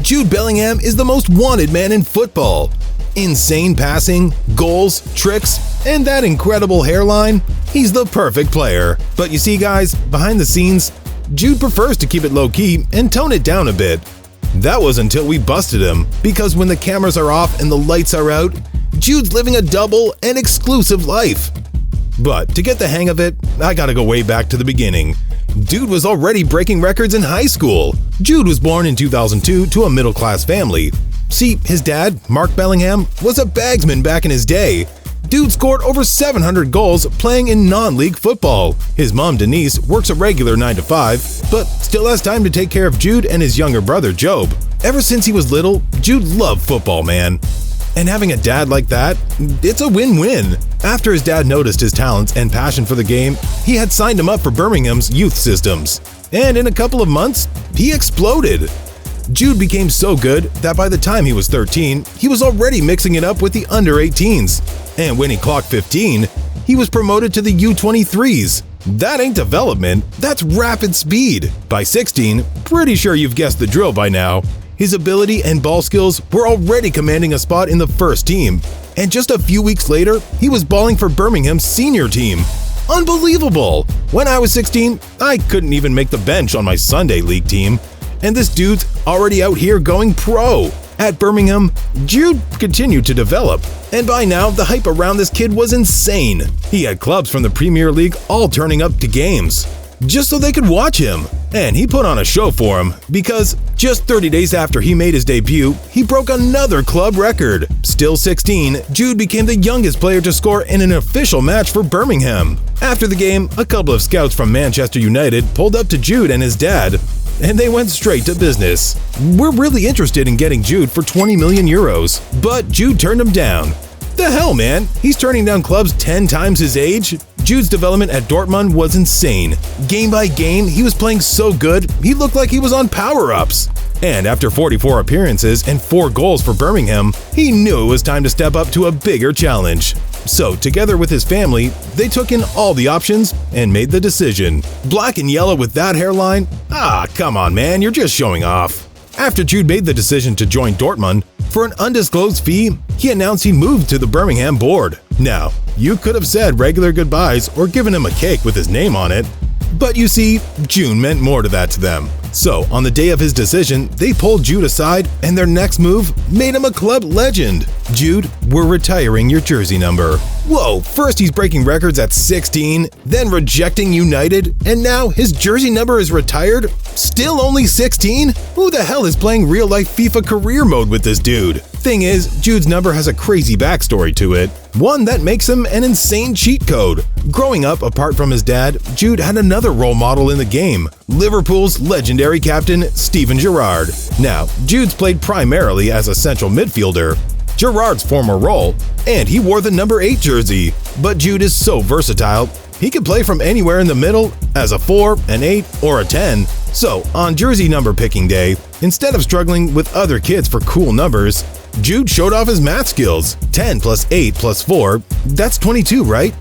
Jude Bellingham is the most wanted man in football. Insane passing, goals, tricks, and that incredible hairline, he's the perfect player. But you see guys, behind the scenes, Jude prefers to keep it low-key and tone it down a bit. That was until we busted him, because when the cameras are off and the lights are out, Jude's living a double and exclusive life. But to get the hang of it, I gotta go way back to the beginning. Dude was already breaking records in high school. Jude was born in 2002 to a middle-class family. See, his dad, Mark Bellingham, was a bagsman back in his day. Dude scored over 700 goals playing in non-league football. His mom, Denise, works a regular 9 to 5, but still has time to take care of Jude and his younger brother, Job. Ever since he was little, Jude loved football, man. And having a dad like that, it's a win-win. After his dad noticed his talents and passion for the game, he had signed him up for Birmingham's youth systems. And in a couple of months, he exploded. Jude became so good that by the time he was 13, he was already mixing it up with the under-18s. And when he clocked 15, he was promoted to the U23s. That ain't development, that's rapid speed. By 16, pretty sure you've guessed the drill by now. His ability and ball skills were already commanding a spot in the first team. And just a few weeks later, he was balling for Birmingham's senior team. Unbelievable! When I was 16, I couldn't even make the bench on my Sunday league team. And this dude's already out here going pro. At Birmingham, Jude continued to develop, and by now the hype around this kid was insane. He had clubs from the Premier League all turning up to games, just so they could watch him. And he put on a show for him, because just 30 days after he made his debut, he broke another club record. Still 16, Jude became the youngest player to score in an official match for Birmingham. After the game, a couple of scouts from Manchester United pulled up to Jude and his dad, and they went straight to business. We're really interested in getting Jude for 20 million euros, but Jude turned him down. The hell, man? He's turning down clubs 10 times his age? Jude's development at Dortmund was insane. Game by game, he was playing so good, he looked like he was on power-ups. And after 44 appearances and 4 goals for Birmingham, he knew it was time to step up to a bigger challenge. So, together with his family, they took in all the options and made the decision. Black and yellow with that hairline? Ah, come on, man, you're just showing off. After Jude made the decision to join Dortmund, for an undisclosed fee, he announced he moved to the Birmingham board. Now, you could have said regular goodbyes or given him a cake with his name on it, but you see, June meant more to that to them. So, on the day of his decision, they pulled Jude aside, and their next move made him a club legend. Jude, we're retiring your jersey number. Whoa, first he's breaking records at 16, then rejecting United, and now his jersey number is retired? Still only 16? Who the hell is playing real-life FIFA career mode with this dude? Thing is, Jude's number has a crazy backstory to it. One that makes him an insane cheat code. Growing up, apart from his dad, Jude had another role model in the game, Liverpool's legendary captain, Steven Gerrard. Now, Jude's played primarily as a central midfielder, Gerrard's former role, and he wore the number 8 jersey. But Jude is so versatile, he could play from anywhere in the middle as a 4, an 8, or a 10. So, on jersey number picking day, instead of struggling with other kids for cool numbers, Jude showed off his math skills. 10 plus 8 plus 4, that's 22, right?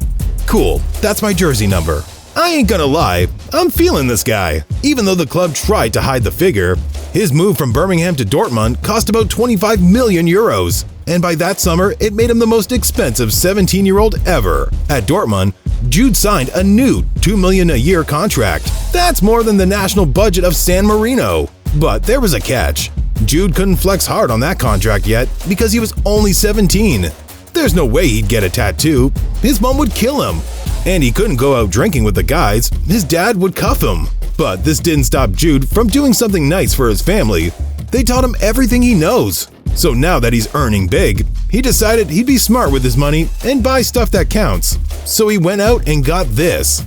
Cool, that's my jersey number. I ain't gonna lie, I'm feeling this guy. Even though the club tried to hide the figure, his move from Birmingham to Dortmund cost about 25 million euros. And by that summer, it made him the most expensive 17-year-old ever. At Dortmund, Jude signed a new $2 million a year contract. That's more than the national budget of San Marino. But there was a catch. Jude couldn't flex hard on that contract yet because he was only 17. There's no way he'd get a tattoo. His mom would kill him. And he couldn't go out drinking with the guys. His dad would cuff him. But this didn't stop Jude from doing something nice for his family. They taught him everything he knows. So now that he's earning big, he decided he'd be smart with his money and buy stuff that counts. So he went out and got this.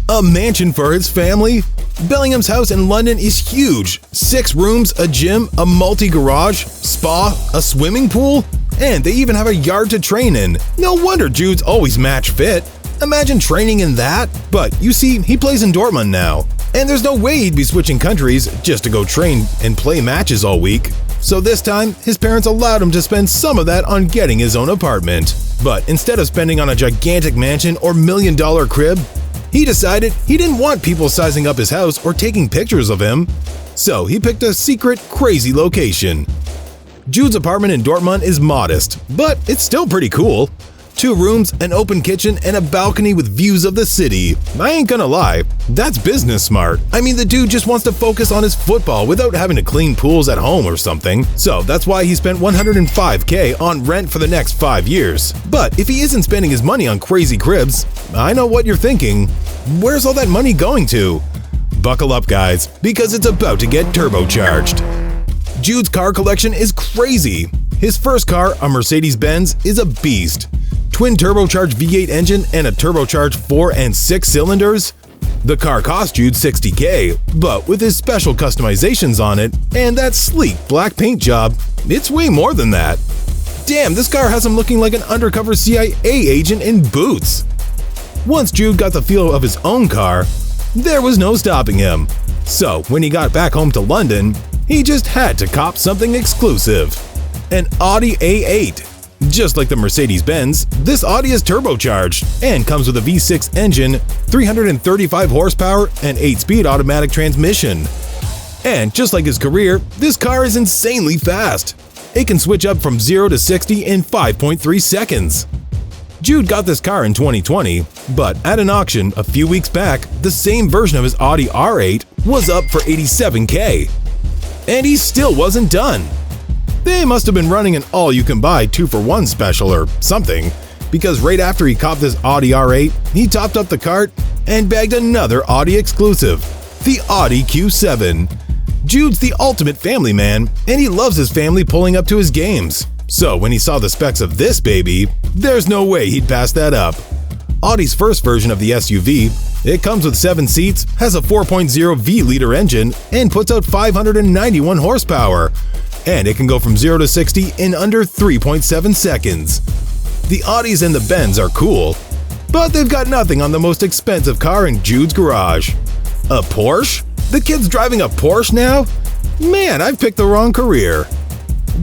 A mansion for his family? Bellingham's house in London is huge. 6 rooms, a gym, a multi-garage, spa, a swimming pool, and they even have a yard to train in. No wonder Jude's always match fit. Imagine training in that. But you see, he plays in Dortmund now. And there's no way he'd be switching countries just to go train and play matches all week. So this time, his parents allowed him to spend some of that on getting his own apartment. But instead of spending on a gigantic mansion or $1 million crib, he decided he didn't want people sizing up his house or taking pictures of him. so he picked a secret, crazy location. Jude's apartment in Dortmund is modest, but it's still pretty cool. 2 rooms, an open kitchen, and a balcony with views of the city. I ain't gonna lie, that's business smart. I mean, the dude just wants to focus on his football without having to clean pools at home or something. So that's why he spent $105K on rent for the next 5 years. But if he isn't spending his money on crazy cribs, I know what you're thinking. Where's all that money going to? Buckle up, guys, because it's about to get turbocharged. Jude's car collection is crazy. His first car, a Mercedes-Benz, is a beast. Twin turbocharged V8 engine and a turbocharged 4 and 6 cylinders. The car cost Jude $60K, but with his special customizations on it and that sleek black paint job, it's way more than that. Damn, this car has him looking like an undercover CIA agent in boots. Once Jude got the feel of his own car, there was no stopping him. So when he got back home to London, he just had to cop something exclusive. An Audi A8. Just like the Mercedes-Benz, this Audi is turbocharged and comes with a V6 engine, 335 horsepower, and 8-speed automatic transmission. And just like his career, this car is insanely fast. It can switch up from 0 to 60 in 5.3 seconds. Jude got this car in 2020, but at an auction a few weeks back, the same version of his Audi R8 was up for $87K. And he still wasn't done. They must have been running an all-you-can-buy 2-for-1 special or something, because right after he copped this Audi R8, he topped up the cart and bagged another Audi exclusive, the Audi Q7. Jude's the ultimate family man, and he loves his family pulling up to his games. So when he saw the specs of this baby, there's no way he'd pass that up. Audi's first version of the SUV, it comes with 7 seats, has a 4.0 V-liter engine, and puts out 591 horsepower. And it can go from 0 to 60 in under 3.7 seconds. The Audis and the Benz are cool, but they've got nothing on the most expensive car in Jude's garage. A Porsche? The kid's driving a Porsche now? Man, I've picked the wrong career.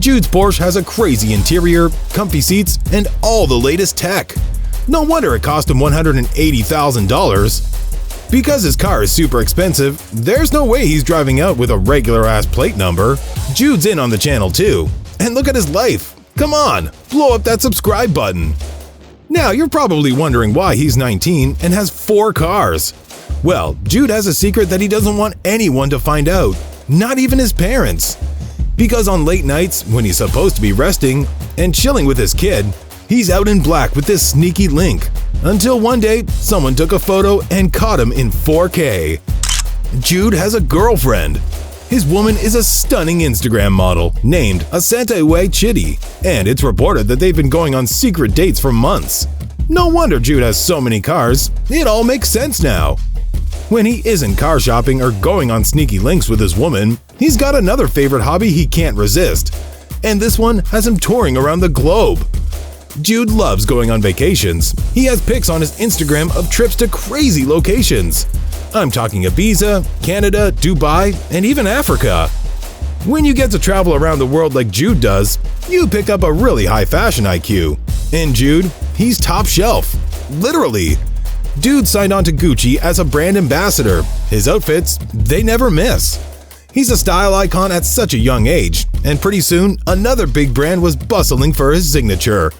Jude's Porsche has a crazy interior, comfy seats, and all the latest tech. No wonder it cost him $180,000. Because his car is super expensive, there's no way he's driving out with a regular-ass plate number. Jude's in on the channel too. And look at his life. Come on, blow up that subscribe button. Now, you're probably wondering why he's 19 and has 4 cars. Well, Jude has a secret that he doesn't want anyone to find out, not even his parents. Because on late nights, when he's supposed to be resting and chilling with his kid, he's out in black with this sneaky link. Until one day, someone took a photo and caught him in 4K. Jude has a girlfriend. His woman is a stunning Instagram model named Asante Chitty, and it's reported that they've been going on secret dates for months. No wonder Jude has so many cars. It all makes sense now. When he isn't car shopping or going on sneaky links with his woman, he's got another favorite hobby he can't resist. And this one has him touring around the globe. Jude loves going on vacations. He has pics on his Instagram of trips to crazy locations. I'm talking Ibiza, Canada, Dubai, and even Africa. When you get to travel around the world like Jude does, you pick up a really high fashion IQ. And Jude, he's top shelf. Literally. Dude signed on to Gucci as a brand ambassador. His outfits, they never miss. He's a style icon at such a young age, and pretty soon, another big brand was bustling for his signature.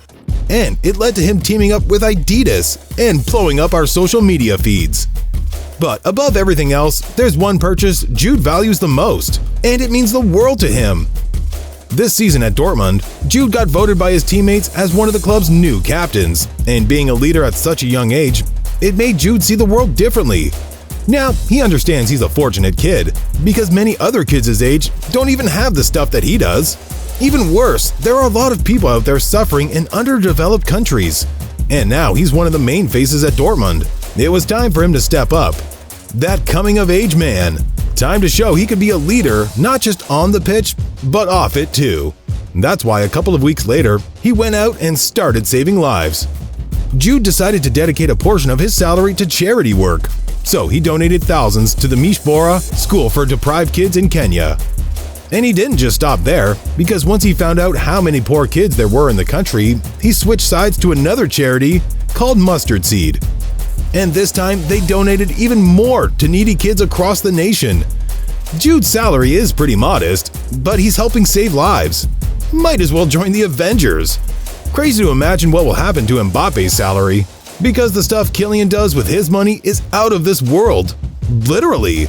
And it led to him teaming up with Adidas and blowing up our social media feeds. But above everything else, there's one purchase Jude values the most, and it means the world to him. This season at Dortmund, Jude got voted by his teammates as one of the club's new captains, and being a leader at such a young age, it made Jude see the world differently. Now, he understands he's a fortunate kid, because many other kids his age don't even have the stuff that he does. Even worse, there are a lot of people out there suffering in underdeveloped countries. And now he's one of the main faces at Dortmund. It was time for him to step up. That coming-of-age man. Time to show he could be a leader, not just on the pitch, but off it too. That's why a couple of weeks later, he went out and started saving lives. Jude decided to dedicate a portion of his salary to charity work. So he donated thousands to the Mishbora School for Deprived Kids in Kenya. And he didn't just stop there, because once he found out how many poor kids there were in the country, he switched sides to another charity called Mustard Seed. And this time, they donated even more to needy kids across the nation. Jude's salary is pretty modest, but he's helping save lives. Might as well join the Avengers. Crazy to imagine what will happen to Mbappe's salary, because the stuff Kylian does with his money is out of this world. Literally.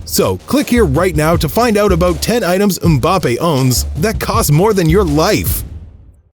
So click here right now to find out about 10 items Mbappe owns that cost more than your life.